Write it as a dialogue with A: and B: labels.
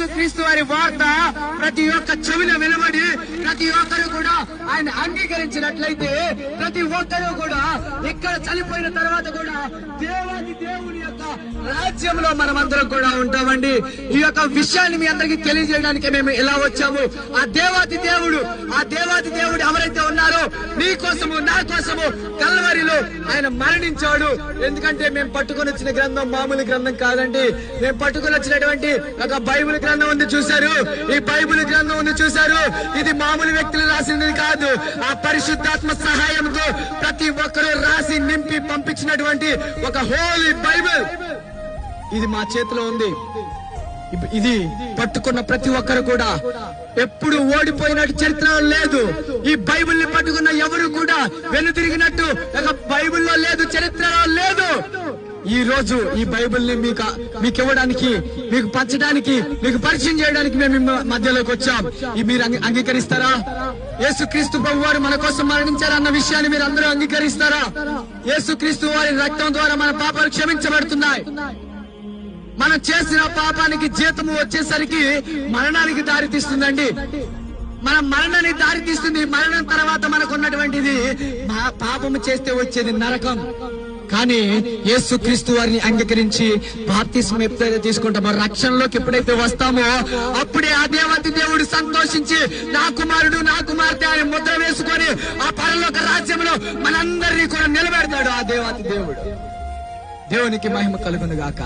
A: యేసు క్రీస్తు వారి వార్త ప్రతి ఒక్క చెవిన వినబడి ప్రతి ఒక్కరు కూడా ఆయన అంగీకరించినట్లయితే ప్రతి ఒక్కరు కూడా ఇక్కడ చనిపోయిన తర్వాత కూడా దేవాది దేవుని యొక్క రాజ్యంలో మనమందరం కూడా ఉంటామండి. ఈ యొక్క విషయాన్ని మీ అందరికీ తెలియజేయడానికి మేము ఇలా వచ్చాము. ఆ దేవాది దేవుడు ఎవరైతే ఉన్నారో నీ కోసము నా కోసము కల్వరిలో ఆయన మరణించాడు. ఎందుకంటే మేము పట్టుకొని వచ్చిన గ్రంథం మామూలు గ్రంథం కాదండి. మేము పట్టుకొని వచ్చినటువంటి ఒక బైబిల్ గ్రంథం ఉంది చూశారు. ఈ బైబిల్ గ్రంథం ఉంది చూశారు. ఇది మామూలు వ్యక్తులు రాసింది కాదు. ఆ పరిశుద్ధాత్మ సహాయంతో ప్రతి ఒక్కరూ రాసి నింపి పంపించినటువంటి ఒక హోలీ బైబిల్ ఇది మా చేతిలో ఉంది. ఇది పట్టుకున్న ప్రతి ఒక్కరు కూడా ఎప్పుడు ఓడిపోయినట్టు చరిత్ర లేదు. ఈ బైబిల్ ని పట్టుకున్న ఎవరు కూడా వెనుతిరిగినట్టు బైబిల్లో లేదు, చరిత్రలో లేదు. ఈ రోజు ఈ బైబిల్ ని మీకు ఇవ్వడానికి, మీకు పంచడానికి, మీకు పరిచయం చేయడానికి మేము మధ్యలోకి వచ్చాం. మీరు అంగీకరిస్తారా? యేసుక్రీస్తు ప్రభు వారు మన కోసం మరణించారన్న విషయాన్ని మీరు అందరూ అంగీకరిస్తారా? యేసుక్రీస్తు వారి రక్తం ద్వారా మన పాపాలు క్షమించబడుతున్నాయి. మనం చేసిన పాపానికి జీతము వచ్చేసరికి మరణానికి దారితీస్తుందండి. మన మరణానికి దారితీస్తుంది. మరణం తర్వాత మనకు ఉన్నటువంటిది పాపము చేస్తే వచ్చేది నరకం. కానీ యేసుక్రీస్తు వారిని అంగీకరించి బాప్తిస్మం ఎప్పుడైతే తీసుకుంటామో, రక్షణలోకి ఎప్పుడైతే వస్తామో అప్పుడే ఆ దేవతి దేవుడు సంతోషించి నా కుమారుడు నా కుమార్తె అని ముద్ర వేసుకొని ఆ పరలోక రాజ్యంలో మనందరినీ కూడా నిలబెడతాడు ఆ దేవతి దేవుడు. దేవునికి మహిమ కలుగును గాక.